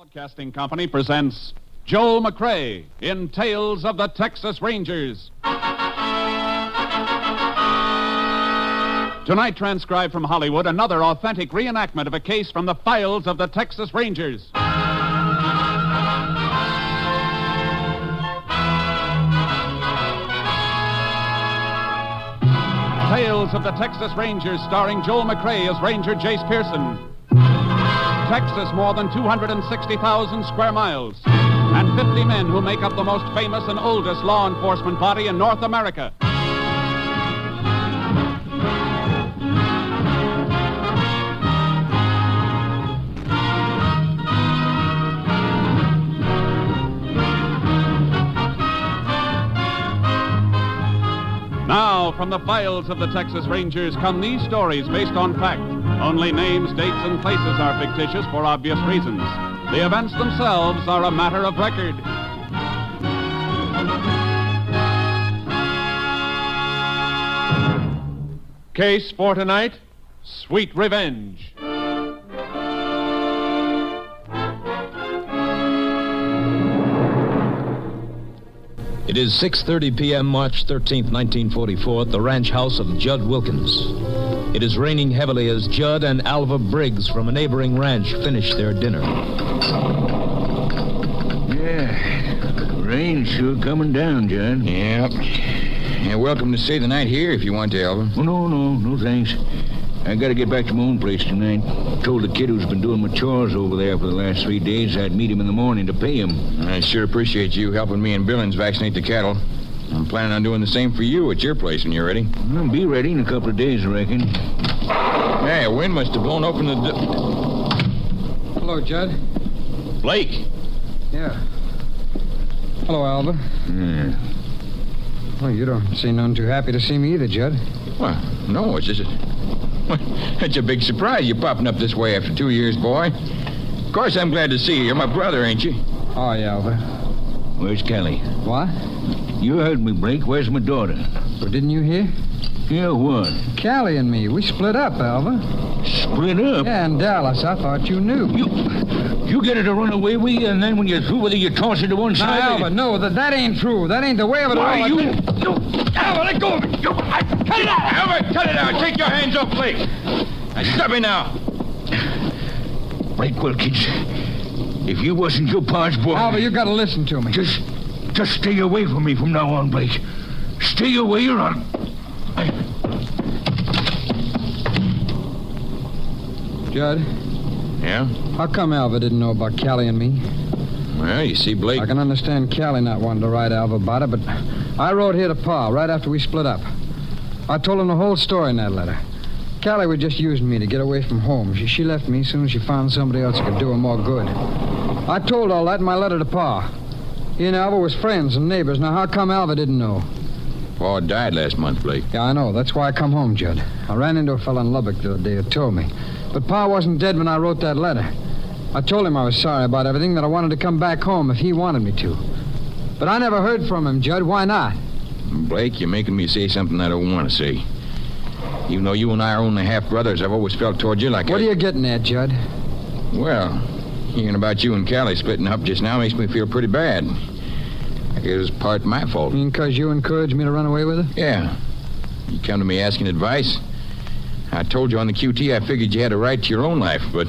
Broadcasting Company presents Joe McCrae in Tales of the Texas Rangers. Tonight, transcribed from Hollywood, another authentic reenactment of a case from the files of the Texas Rangers. Tales of the Texas Rangers, starring Joel McCrae as Ranger Jace Pearson. Texas, more than 260,000 square miles, and 50 men who make up the most famous and oldest law enforcement body in North America. Now, from the files of the Texas Rangers come these stories based on fact. Only names, dates, and places are fictitious for obvious reasons. The events themselves are a matter of record. Case for tonight, Sweet Revenge. It is 6:30 p.m., March 13th, 1944, at the ranch house of Judd Wilkins. It is raining heavily as Judd and Alva Briggs from a neighboring ranch finish their dinner. Yeah, rain's sure coming down, Judd. Yep. You're welcome to stay the night here if you want to, Alva. Oh, no thanks. I gotta get back to my own place tonight. Told the kid who's been doing my chores over there for the last 3 days I'd meet him in the morning to pay him. I sure appreciate you helping me and Billings vaccinate the cattle. I'm planning on doing the same for you at your place when you're ready. I'll be ready in a couple of days, I reckon. Hey, a wind must have blown open the Hello, Judd. Blake. Yeah. Hello, Alva. Yeah. Well, you don't seem none too happy to see me either, Judd. Well, no, it's just it's a big surprise you popping up this way after 2 years, boy. Of course, I'm glad to see you. You're my brother, ain't you? Oh, yeah, Alva. Where's Kelly? What? You heard me, Blake. Where's my daughter? Well, didn't you hear? Yeah, what? Callie and me, we split up, Alva. Split up? Yeah, in Dallas. I thought you knew. You get her to run away with you, and then when you're through with her, you toss her to one side? No, Alva, no, that ain't true. That ain't the way of it Why, all. Alva, let go of it. Cut it out! Alva, cut it out! Take your hands off Blake! Now, stop me now. Blake Wilkins, if you wasn't your pa's boy... Alva, you gotta listen to me. Just stay away from me from now on, Blake. Stay away or I'll... Judd, Yeah? how come Alva didn't know about Callie and me? Well, you see, Blake... I can understand Callie not wanting to write Alva about it, but I wrote here to Pa right after we split up. I told him the whole story in that letter. Callie was just using me to get away from home. She left me as soon as she found somebody else that could do her more good. I told all that in my letter to Pa. He and Alva was friends and neighbors. Now, how come Alva didn't know? Paul died last month, Blake. Yeah, I know. That's why I come home, Judd. I ran into a fellow in Lubbock the other day who told me. But Pa wasn't dead when I wrote that letter. I told him I was sorry about everything, that I wanted to come back home if he wanted me to. But I never heard from him, Judd. Why not? Blake, you're making me say something I don't want to say. Even though you and I are only half-brothers, I've always felt toward you like What are you getting at, Judd? Well, hearing about you and Callie splitting up just now makes me feel pretty bad. I guess it's part my fault. You mean because you encouraged me to run away with her? Yeah. You come to me asking advice. I told you on the QT I figured you had a right to your own life, but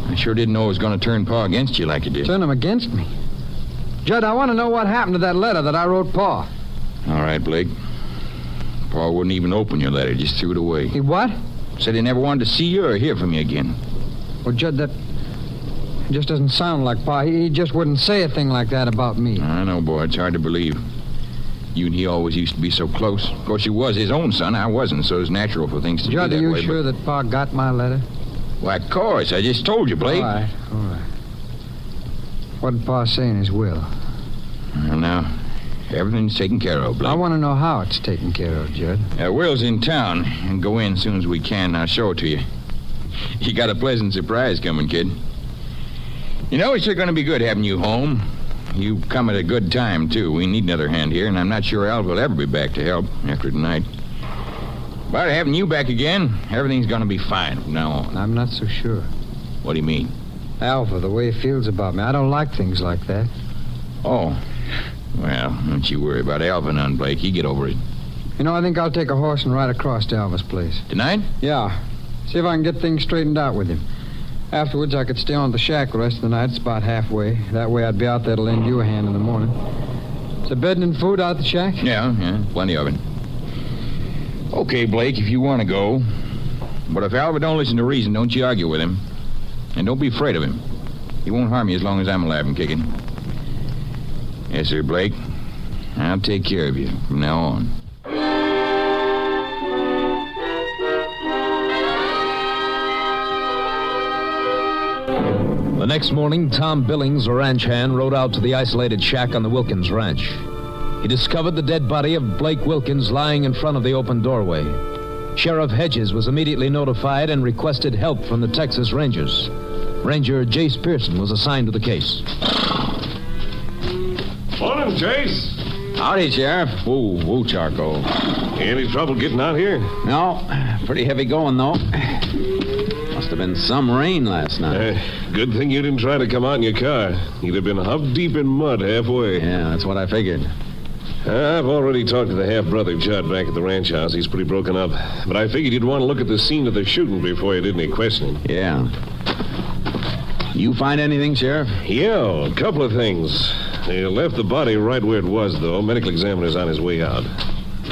I sure didn't know it was going to turn Pa against you like it did. Turn him against me? Judd, I want to know what happened to that letter that I wrote Pa. All right, Blake. Pa wouldn't even open your letter, just threw it away. He what? Said he never wanted to see you or hear from you again. Well, Judd, that just doesn't sound like Pa. He just wouldn't say a thing like that about me. I know, boy. It's hard to believe. You and he always used to be so close. Of course, you was his own son. I wasn't, so it's natural for things to Judd, be that are you way. sure that Pa got my letter? Why, of course. I just told you, Blake. All right. What did Pa say in his will? Well, now, everything's taken care of, Blake. I want to know how it's taken care of, Judd. Will's in town, and go in as soon as we can. I'll show it to you. You got a pleasant surprise coming, kid. You know, it's sure going to be good having you home. You come at a good time, too. We need another hand here, and I'm not sure Alva will ever be back to help after tonight. But having you back again, everything's going to be fine from now on. I'm not so sure. What do you mean? Alva, the way he feels about me, I don't like things like that. Oh. Well, don't you worry about Alva none, Blake. You get over it. You know, I think I'll take a horse and ride across to Alva's place. Tonight? Yeah. See if I can get things straightened out with him. Afterwards, I could stay on at the shack the rest of the night. It's about halfway. That way I'd be out there to lend you a hand in the morning. Is there bedding and food out at the shack? Yeah, plenty of it. Okay, Blake, if you want to go. But if Alva don't listen to reason, don't you argue with him. And don't be afraid of him. He won't harm you as long as I'm alive and kicking. Yes, sir, Blake. I'll take care of you from now on. The next morning, Tom Billings, a ranch hand, rode out to the isolated shack on the Wilkins ranch. He discovered the dead body of Blake Wilkins lying in front of the open doorway. Sheriff Hedges was immediately notified and requested help from the Texas Rangers. Ranger Jace Pearson was assigned to the case. Morning, Chase. Howdy, Sheriff. Whoa, Charcoal. Any trouble getting out here? No, pretty heavy going, though. Must have been some rain last night. Good thing you didn't try to come out in your car. You'd have been huff deep in mud halfway. Yeah, that's what I figured. I've already talked to the half-brother Judd back at the ranch house. He's pretty broken up. But I figured you'd want to look at the scene of the shooting before you did any questioning. Yeah. You find anything, Sheriff? Yeah, a couple of things. They left the body right where it was, though. Medical examiner's on his way out.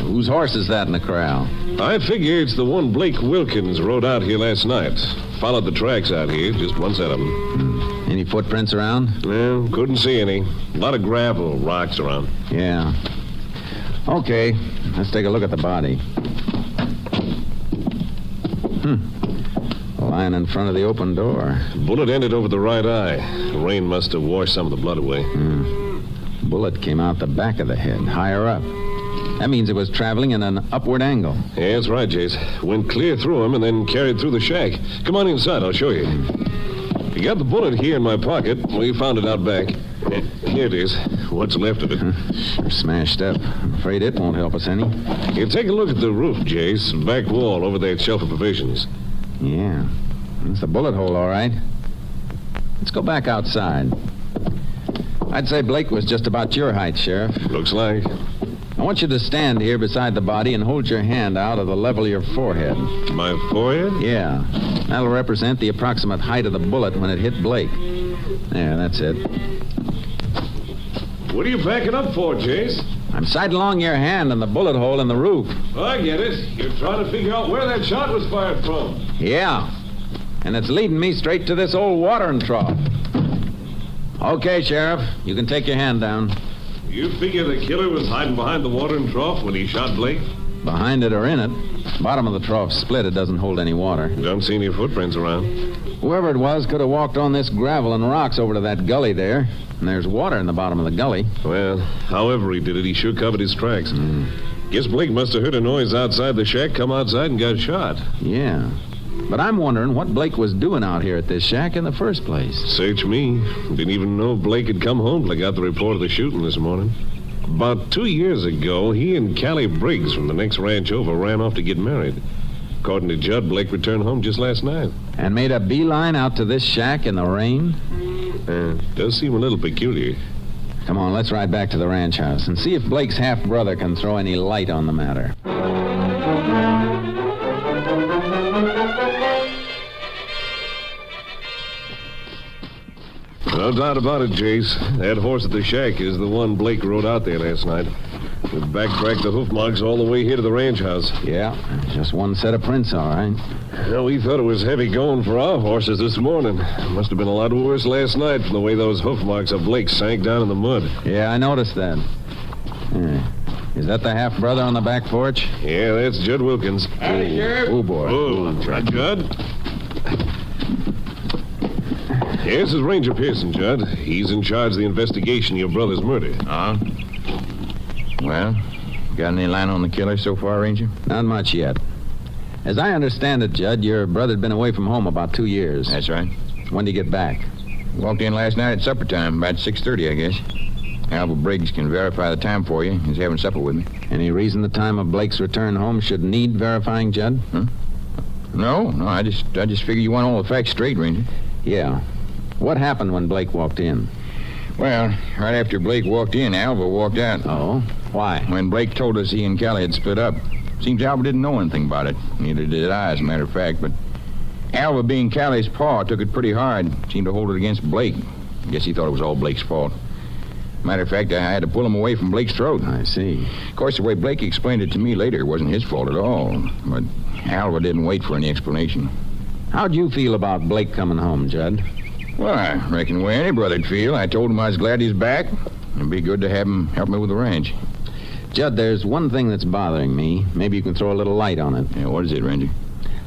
Whose horse is that in the corral? I figure it's the one Blake Wilkins rode out here last night. Followed the tracks out here, just one set of them. Any footprints around? Well, couldn't see any. A lot of gravel, rocks around. Yeah. Okay, let's take a look at the body. Lying in front of the open door. Bullet ended over the right eye. The rain must have washed some of the blood away. Bullet came out the back of the head, higher up. That means it was traveling in an upward angle. Yeah, that's right, Jace. Went clear through him and then carried through the shack. Come on inside, I'll show you. You got the bullet here in my pocket. We found it out back. Here it is. What's left of it. Sure smashed up. I'm afraid it won't help us any. You take a look at the roof, Jace. Back wall over that shelf of provisions. Yeah. It's the bullet hole, all right. Let's go back outside. I'd say Blake was just about your height, Sheriff. Looks like. I want you to stand here beside the body and hold your hand out of the level of your forehead. My forehead? Yeah. That'll represent the approximate height of the bullet when it hit Blake. There, that's it. What are you backing up for, Jace? I'm sidelong your hand in the bullet hole in the roof. I get it. You're trying to figure out where that shot was fired from. Yeah. And it's leading me straight to this old watering trough. Okay, Sheriff. You can take your hand down. You figure the killer was hiding behind the watering trough when he shot Blake? Behind it or in it. Bottom of the trough's split. It doesn't hold any water. Don't see any footprints around. Whoever it was could have walked on this gravel and rocks over to that gully there. And there's water in the bottom of the gully. Well, however he did it, he sure covered his tracks. Guess Blake must have heard a noise outside the shack, come outside and got shot. Yeah. But I'm wondering what Blake was doing out here at this shack in the first place. Search me. Didn't even know Blake had come home till I got the report of the shooting this morning. About 2 years ago, he and Callie Briggs from the next ranch over ran off to get married. According to Judd, Blake returned home just last night. And made a beeline out to this shack in the rain? Does seem a little peculiar. Come on, let's ride back to the ranch house and see if Blake's half-brother can throw any light on the matter. No doubt about it, Jace. That horse at the shack is the one Blake rode out there last night. We backtracked the hoof marks all the way here to the ranch house. Yeah, just one set of prints, all right. Well, we thought it was heavy going for our horses this morning. Must have been a lot worse last night from the way those hoof marks of Blake sank down in the mud. Yeah, I noticed that. Is that the half-brother on the back porch? Yeah, that's Judd Wilkins. Howdy, Sheriff. Oh, boy. Oh, Judd. Yeah, this is Ranger Pearson, Judd. He's in charge of the investigation of your brother's murder. Well, got any line on the killer so far, Ranger? Not much yet. As I understand it, Judd, your brother'd been away from home about 2 years. That's right. When did he get back? Walked in last night at supper time, about 6:30, I guess. Alva Briggs can verify the time for you. He's having supper with me. Any reason the time of Blake's return home should need verifying, Judd? No, I just figure you want all the facts straight, Ranger. Yeah. What happened when Blake walked in? Well, right after Blake walked in, Alva walked out. Oh? Why? When Blake told us he and Callie had split up. Seems Alva didn't know anything about it. Neither did I, as a matter of fact. But Alva, being Callie's paw, took it pretty hard. Seemed to hold it against Blake. Guess he thought it was all Blake's fault. Matter of fact, I had to pull him away from Blake's throat. I see. Of course, the way Blake explained it to me later, it wasn't his fault at all. But Alva didn't wait for any explanation. How'd you feel about Blake coming home, Judd? Well, I reckon the way any brother'd feel. I told him I was glad he's back. It'd be good to have him help me with the ranch. Judd, there's one thing that's bothering me. Maybe you can throw a little light on it. Yeah, what is it, Ranger?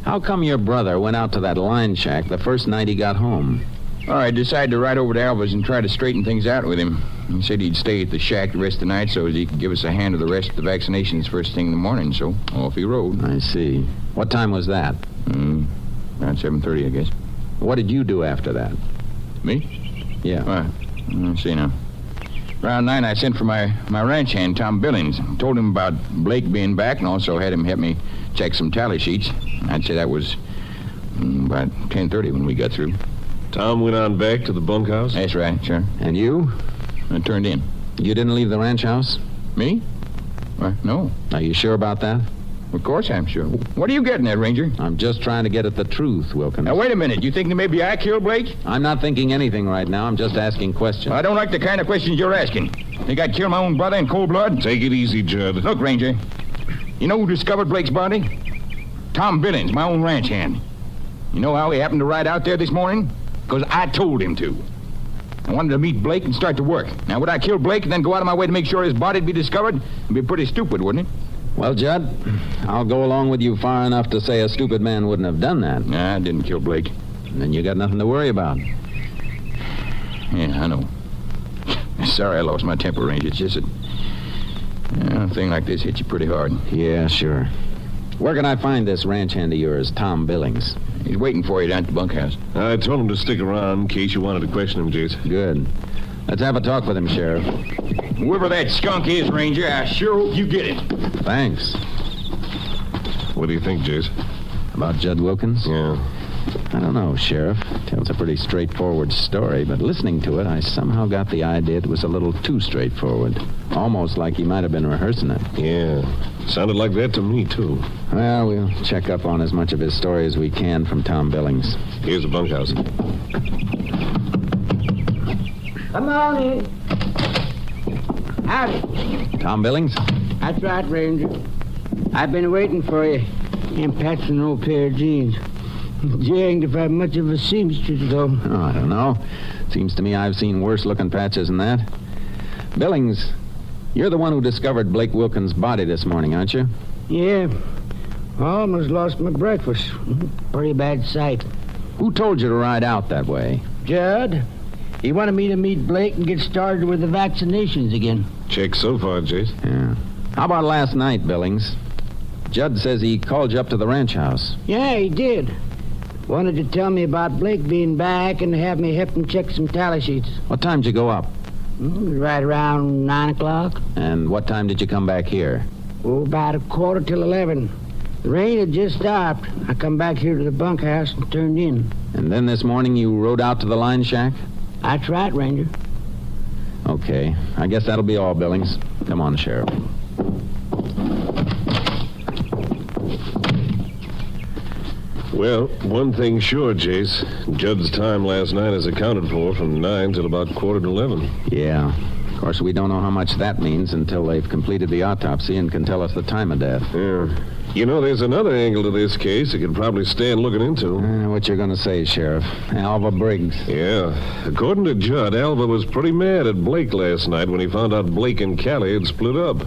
How come your brother went out to that line shack the first night he got home? All right, decided to ride over to Alva's and try to straighten things out with him. He said he'd stay at the shack the rest of the night so as he could give us a hand of the rest of the vaccinations first thing in the morning, so off he rode. I see. What time was that? Around 7:30, I guess. What did you do after that? Me? Yeah. Let's see now. Around 9, I sent for my ranch hand, Tom Billings. Told him about Blake being back and also had him help me check some tally sheets. I'd say that was about 10:30 when we got through. Tom went on back to the bunkhouse? That's right, sure. And you? I turned in. You didn't leave the ranch house? Me? No. Are you sure about that? Of course I'm sure. What are you getting at, Ranger? I'm just trying to get at the truth, Wilkins. Now, wait a minute. You think that maybe I killed Blake? I'm not thinking anything right now. I'm just asking questions. I don't like the kind of questions you're asking. Think I'd kill my own brother in cold blood? Take it easy, Judd. Look, Ranger. You know who discovered Blake's body? Tom Billings, my own ranch hand. You know how he happened to ride out there this morning? Because I told him to. I wanted to meet Blake and start to work. Now, would I kill Blake and then go out of my way to make sure his body'd be discovered? It'd be pretty stupid, wouldn't it? Well, Judd, I'll go along with you far enough to say a stupid man wouldn't have done that. Nah, I didn't kill Blake. Then you got nothing to worry about. Yeah, I know. Sorry I lost my temper, Ranger. It's just that a thing like this hits you pretty hard. Yeah, sure. Where can I find this ranch hand of yours, Tom Billings? He's waiting for you down at the bunkhouse. I told him to stick around in case you wanted to question him, Jace. Good. Let's have a talk with him, Sheriff. Whoever that skunk is, Ranger, I sure hope you get him. Thanks. What do you think, Jace? About Judd Wilkins? Yeah. I don't know, Sheriff. Tells a pretty straightforward story, but listening to it, I somehow got the idea it was a little too straightforward. Almost like he might have been rehearsing it. Yeah. Sounded like that to me, too. Well, we'll check up on as much of his story as we can from Tom Billings. Here's the bunkhouse. Come on in. Howdy. Tom Billings? That's right, Ranger. I've been waiting for you. And patching an old pair of jeans. Danged if I'm much of a seamstress, though. Oh, I don't know. Seems to me I've seen worse-looking patches than that. Billings, you're the one who discovered Blake Wilkins' body this morning, aren't you? Yeah. Almost lost my breakfast. Pretty bad sight. Who told you to ride out that way? Judd, he wanted me to meet Blake and get started with the vaccinations again. Check so far, Jace. Yeah. How about last night, Billings? Judd says he called you up to the ranch house. Yeah, he did. Wanted to tell me about Blake being back and have me help him check some tally sheets. What time did you go up? Right around 9 o'clock. And what time did you come back here? Oh, about 11:15. The rain had just stopped. I come back here to the bunkhouse and turned in. And then this morning you rode out to the line shack? That's right, Ranger. Okay. I guess that'll be all, Billings. Come on, Sheriff. Well, one thing sure, Jace. Judd's time last night is accounted for from 9 till about 11:15. Yeah. Of course, we don't know how much that means until they've completed the autopsy and can tell us the time of death. Yeah. You know, there's another angle to this case that could probably stand looking into. What you're going to say, Sheriff? Alva Briggs. Yeah. According to Judd, Alva was pretty mad at Blake last night when he found out Blake and Callie had split up.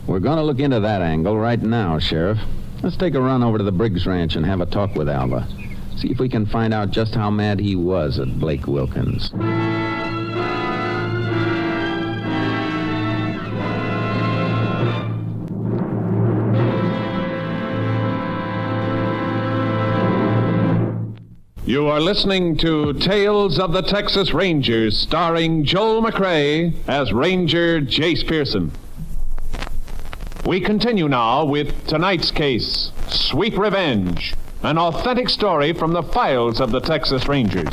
We're going to look into that angle right now, Sheriff. Let's take a run over to the Briggs Ranch and have a talk with Alva. See if we can find out just how mad he was at Blake Wilkins. You are listening to Tales of the Texas Rangers, starring Joel McCrea as Ranger Jace Pearson. We continue now with tonight's case, Sweet Revenge, an authentic story from the files of the Texas Rangers.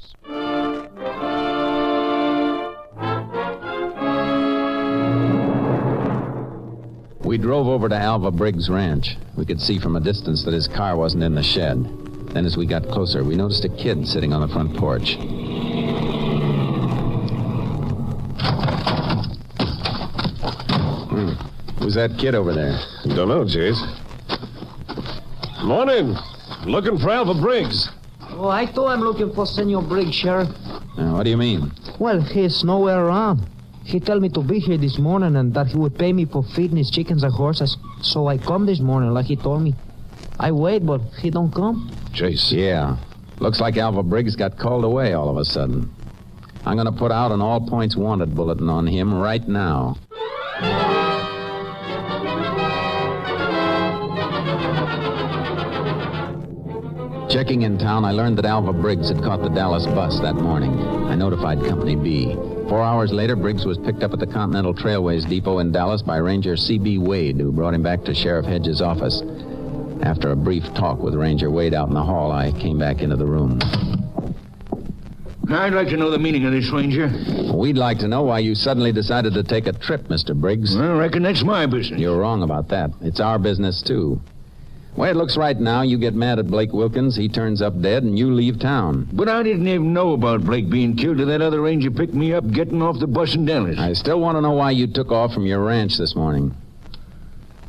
We drove over to Alva Briggs' ranch. We could see from a distance that his car wasn't in the shed. Then as we got closer, we noticed a kid sitting on the front porch. Who's that kid over there? Don't know, Jace. Morning. Looking for Alva Briggs. Oh, I thought I'm looking for Senor Briggs, Sheriff. What do you mean? Well, he's nowhere around. He told me to be here this morning and that he would pay me for feeding his chickens and horses. So I come this morning like he told me. I wait, but he don't come. Jace. Yeah. Looks like Alva Briggs got called away all of a sudden. I'm going to put out an all points wanted bulletin on him right now. Checking in town, I learned that Alva Briggs had caught the Dallas bus that morning. I notified Company B. 4 hours later, Briggs was picked up at the Continental Trailways Depot in Dallas by Ranger C.B. Wade, who brought him back to Sheriff Hedges' office. After a brief talk with Ranger Wade out in the hall, I came back into the room. I'd like to know the meaning of this, Ranger. We'd like to know why you suddenly decided to take a trip, Mr. Briggs. I reckon that's my business. You're wrong about that. It's our business, too. Way it looks right now, you get mad at Blake Wilkins, he turns up dead, and you leave town. But I didn't even know about Blake being killed till that other ranger picked me up getting off the bus in Dallas. I still want to know why you took off from your ranch this morning.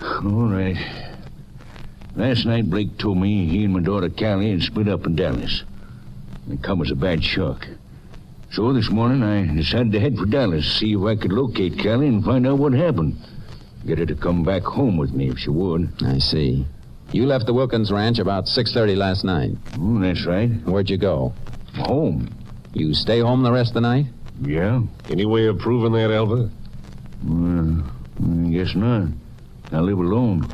All right. Last night, Blake told me he and my daughter Callie had split up in Dallas. It come as a bad shock. So this morning, I decided to head for Dallas, see if I could locate Callie and find out what happened. Get her to come back home with me if she would. I see. You left the Wilkins ranch about 6:30 last night. Oh, that's right. Where'd you go? Home. You stay home the rest of the night? Yeah. Any way of proving that, Alva? I guess not. I live alone.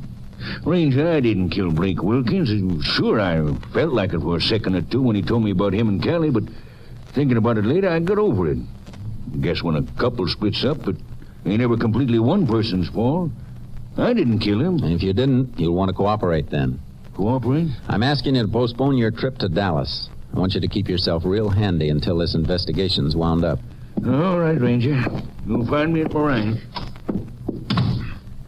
Ranger, I didn't kill Blake Wilkins. Sure, I felt like it for a second or two when he told me about him and Callie, but thinking about it later, I got over it. Guess when a couple splits up, it ain't ever completely one person's fault. I didn't kill him. And if you didn't, you'll want to cooperate then. Cooperate? I'm asking you to postpone your trip to Dallas. I want you to keep yourself real handy until this investigation's wound up. All right, Ranger. You'll find me at my ranch.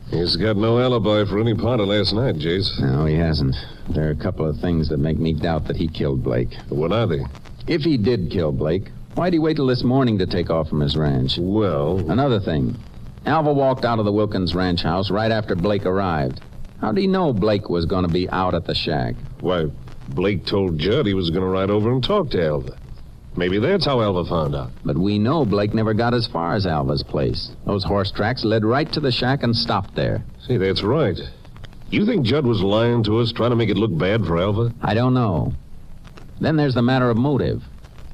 He's got no alibi for any part of last night, Jace. No, he hasn't. There are a couple of things that make me doubt that he killed Blake. What are they? If he did kill Blake, why'd he wait till this morning to take off from his ranch? Well... Another thing. Alva walked out of the Wilkins ranch house right after Blake arrived. How'd he know Blake was going to be out at the shack? Why, Blake told Judd he was going to ride over and talk to Alva. Maybe that's how Alva found out. But we know Blake never got as far as Alva's place. Those horse tracks led right to the shack and stopped there. See, that's right. You think Judd was lying to us, trying to make it look bad for Alva? I don't know. Then there's the matter of motive.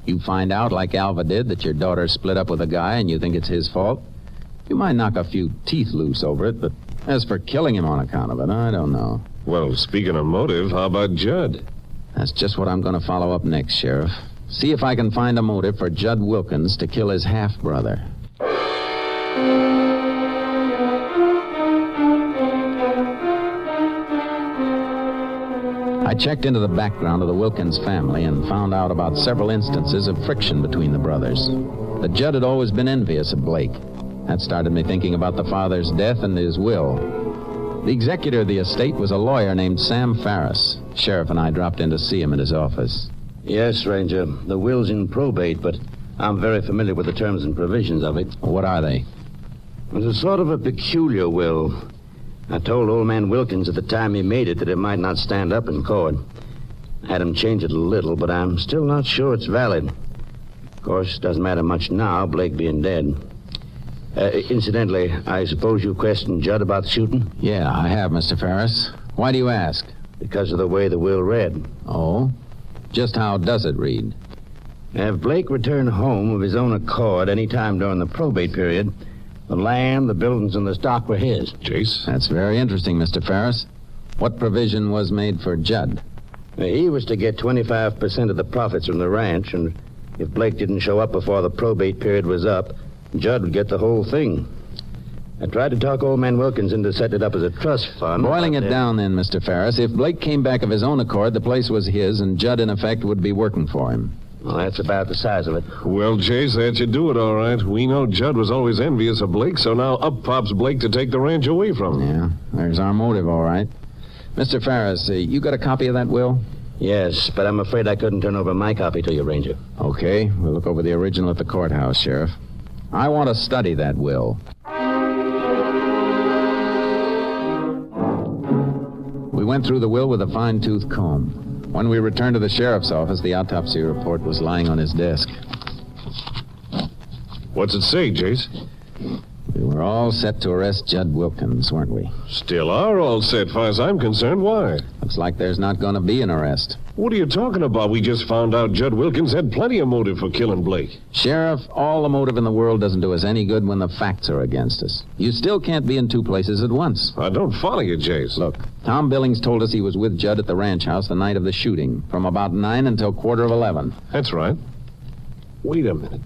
You find out, like Alva did, that your daughter split up with a guy and you think it's his fault. You might knock a few teeth loose over it, but as for killing him on account of it, I don't know. Well, speaking of motive, how about Judd? That's just what I'm going to follow up next, Sheriff. See if I can find a motive for Judd Wilkins to kill his half-brother. I checked into the background of the Wilkins family and found out about several instances of friction between the brothers. But Judd had always been envious of Blake. That started me thinking about the father's death and his will. The executor of the estate was a lawyer named Sam Farris. Sheriff and I dropped in to see him at his office. Yes, Ranger. The will's in probate, but I'm very familiar with the terms and provisions of it. What are they? It's a sort of a peculiar will. I told old man Wilkins at the time he made it that it might not stand up in court. I had him change it a little, but I'm still not sure it's valid. Of course, it doesn't matter much now, Blake being dead. Incidentally, I suppose you questioned Judd about the shooting? Yeah, I have, Mr. Farris. Why do you ask? Because of the way the will read. Oh? Just how does it read? If Blake returned home of his own accord any time during the probate period, the land, the buildings, and the stock were his. Jace? That's very interesting, Mr. Farris. What provision was made for Judd? He was to get 25% of the profits from the ranch, and if Blake didn't show up before the probate period was up, Judd would get the whole thing. I tried to talk old man Wilkins into setting it up as a trust fund. Boiling it down then, Mr. Farris, if Blake came back of his own accord, the place was his, and Judd, in effect, would be working for him. Well, that's about the size of it. Well, Jace, that should do it, all right. We know Judd was always envious of Blake, so now up pops Blake to take the ranch away from him. Yeah, there's our motive, all right. Mr. Ferris, you got a copy of that will? Yes, but I'm afraid I couldn't turn over my copy to you, Ranger. Okay, we'll look over the original at the courthouse, Sheriff. I want to study that will. We went through the will with a fine-tooth comb. When we returned to the sheriff's office, the autopsy report was lying on his desk. What's it say, Jace? We were all set to arrest Judd Wilkins, weren't we? Still are all set, far as I'm concerned. Why? Looks like there's not going to be an arrest. What are you talking about? We just found out Judd Wilkins had plenty of motive for killing Blake. Sheriff, all the motive in the world doesn't do us any good when the facts are against us. You still can't be in two places at once. I don't follow you, Jace. Look, Tom Billings told us he was with Judd at the ranch house the night of the shooting, from about 9 until 11:15. That's right. Wait a minute.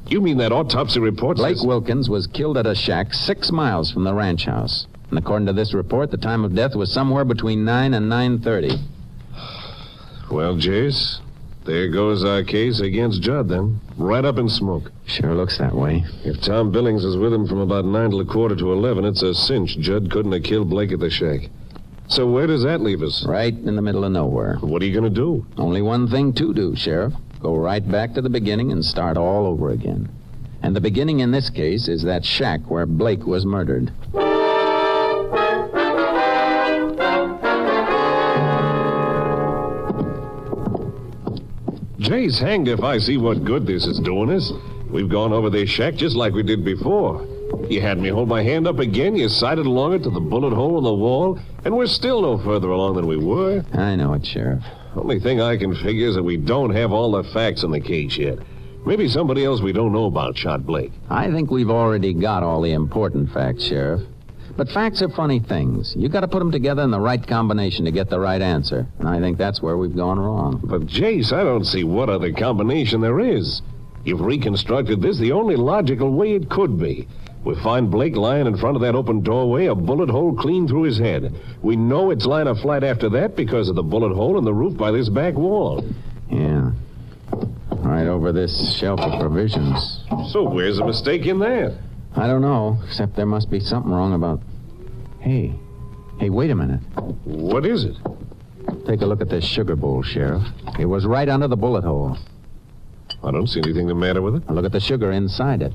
You mean that autopsy report Blake says... Wilkins was killed at a shack 6 miles from the ranch house. And according to this report, the time of death was somewhere between 9 and 9:30. Well, Jace, there goes our case against Judd, then. Right up in smoke. Sure looks that way. If Tom Billings is with him from about 9 till 11:15, it's a cinch Judd couldn't have killed Blake at the shack. So where does that leave us? Right in the middle of nowhere. What are you going to do? Only one thing to do, Sheriff. Go right back to the beginning and start all over again. And the beginning in this case is that shack where Blake was murdered. Jace, hanged if I see what good this is doing us. We've gone over this shack just like we did before. You had me hold my hand up again, you sighted along it to the bullet hole in the wall, and we're still no further along than we were. I know it, Sheriff. Only thing I can figure is that we don't have all the facts in the case yet. Maybe somebody else we don't know about shot Blake. I think we've already got all the important facts, Sheriff. But facts are funny things. You got to put them together in the right combination to get the right answer. And I think that's where we've gone wrong. But, Jace, I don't see what other combination there is. You've reconstructed this the only logical way it could be. We find Blake lying in front of that open doorway, a bullet hole clean through his head. We know it's line of flight after that because of the bullet hole in the roof by this back wall. Yeah. Right over this shelf of provisions. So where's the mistake in that? I don't know, except there must be something wrong about... Hey, wait a minute. What is it? Take a look at this sugar bowl, Sheriff. It was right under the bullet hole. I don't see anything the matter with it. Now look at the sugar inside it.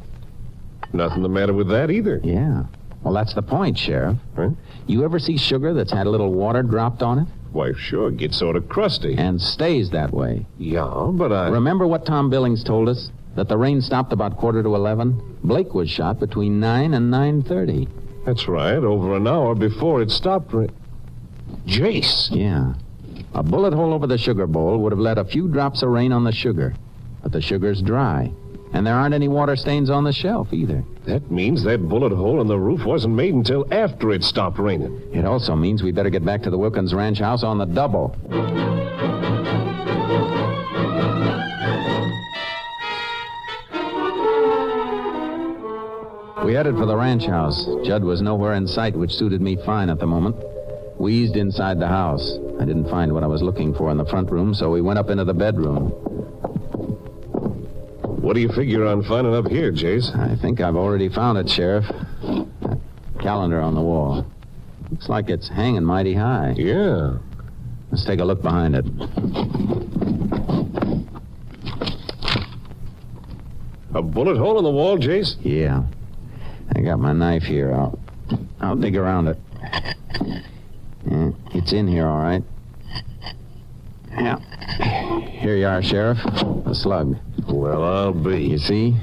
Nothing the matter with that either. Yeah. Well, that's the point, Sheriff. Huh? You ever see sugar that's had a little water dropped on it? Why, sure, it gets sort of crusty. And stays that way. Yeah, but I... Remember what Tom Billings told us? That the rain stopped about 11:15? Blake was shot between 9 and 9:30. That's right, over an hour before it stopped. Jace! Yeah. A bullet hole over the sugar bowl would have let a few drops of rain on the sugar. But the sugar's dry. And there aren't any water stains on the shelf, either. That means that bullet hole in the roof wasn't made until after it stopped raining. It also means we better get back to the Wilkins Ranch house on the double. We headed for the ranch house. Judd was nowhere in sight, which suited me fine at the moment. We eased inside the house. I didn't find what I was looking for in the front room, so we went up into the bedroom. What do you figure on finding up here, Jace? I think I've already found it, Sheriff. That calendar on the wall. Looks like it's hanging mighty high. Yeah. Let's take a look behind it. A bullet hole in the wall, Jace? Yeah. I got my knife here. I'll dig around it. Yeah, it's in here, all right. Yeah. Here you are, Sheriff. A slug. Well, I'll be. You see?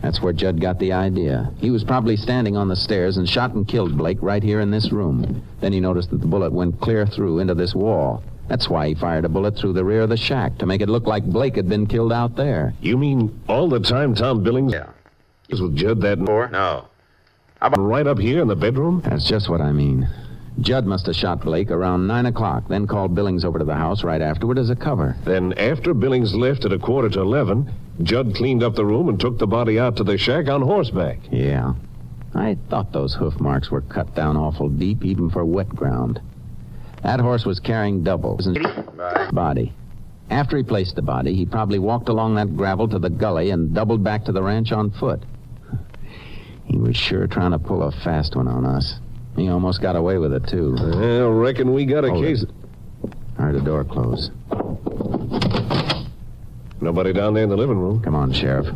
That's where Judd got the idea. He was probably standing on the stairs and shot and killed Blake right here in this room. Then he noticed that the bullet went clear through into this wall. That's why he fired a bullet through the rear of the shack, to make it look like Blake had been killed out there. You mean all the time Tom Billings was with Judd that night? No. Right up here in the bedroom? That's just what I mean. Judd must have shot Blake around 9 o'clock, then called Billings over to the house right afterward as a cover. Then after Billings left at 11:15, Judd cleaned up the room and took the body out to the shack on horseback. Yeah. I thought those hoof marks were cut down awful deep, even for wet ground. That horse was carrying doubles and body. After he placed the body, he probably walked along that gravel to the gully and doubled back to the ranch on foot. He was sure trying to pull a fast one on us. He almost got away with it, too. I reckon we got a case. I heard a door close. Nobody down there in the living room. Come on, Sheriff.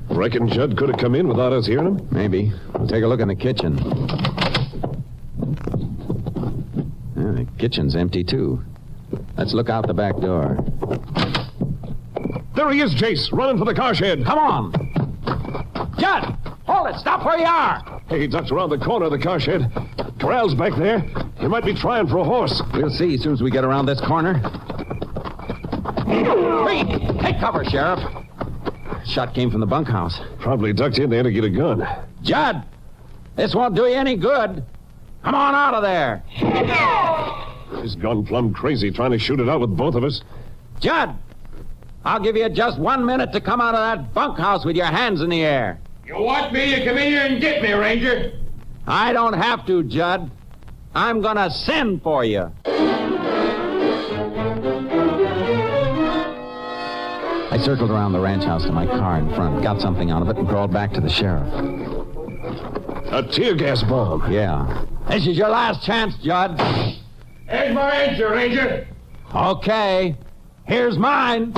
Reckon Judd could have come in without us hearing him? Maybe. We'll take a look in the kitchen. Yeah, the kitchen's empty, too. Let's look out the back door. There he is, Jace, running for the car shed. Come on! Judd! Hold it! Stop where you are! Hey, he ducked around the corner of the car shed. Corral's back there. He might be trying for a horse. We'll see as soon as we get around this corner. Wait! Take cover, Sheriff. Shot came from the bunkhouse. Probably ducked in there to get a gun. Judd! This won't do you any good. Come on out of there. He's gone plumb crazy trying to shoot it out with both of us. Judd! I'll give you just 1 minute to come out of that bunkhouse with your hands in the air. You want me to come in here and get me, Ranger? I don't have to, Judd. I'm gonna send for you. I circled around the ranch house to my car in front, got something out of it, and crawled back to the sheriff. A tear gas bomb. Yeah. This is your last chance, Judd. There's my answer, Ranger. Okay. Here's mine.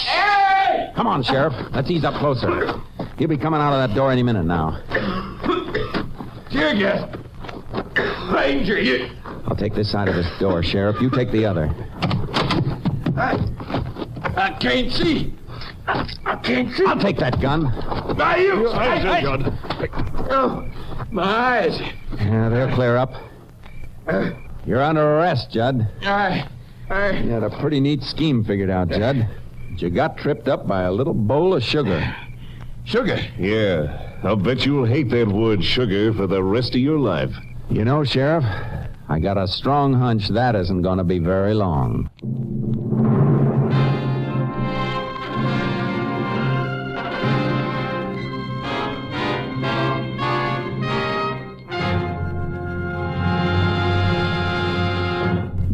Hey! Come on, Sheriff. Let's ease up closer. He'll be coming out of that door any minute now. Tear gas. Ranger, you... I'll take this side of this door, Sheriff. You take the other. I can't see. I can't see. I'll take that gun. Now you... Judd. Oh, my eyes. Yeah, they'll clear up. You're under arrest, Judd. You had a pretty neat scheme figured out, Judd. But you got tripped up by a little bowl of sugar. Sugar. Yeah, I'll bet you'll hate that word sugar for the rest of your life. You know, Sheriff, I got a strong hunch that isn't going to be very long.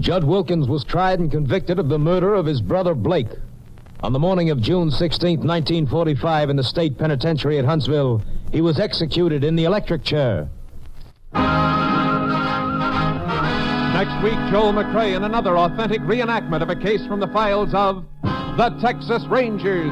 Judd Wilkins was tried and convicted of the murder of his brother Blake. On the morning of June 16, 1945, in the state penitentiary at Huntsville, he was executed in the electric chair. Next week, Joel McCrea in another authentic reenactment of a case from the files of the Texas Rangers.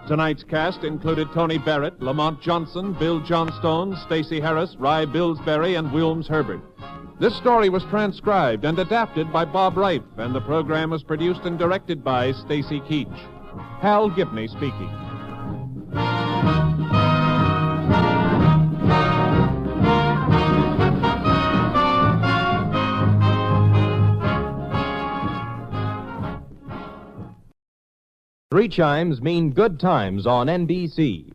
Tonight's cast included Tony Barrett, Lamont Johnson, Bill Johnstone, Stacey Harris, Rye Billsbury, and Wilms Herbert. This story was transcribed and adapted by Bob Reif, and the program was produced and directed by Stacy Keach. Hal Gibney speaking. Three chimes mean good times on NBC.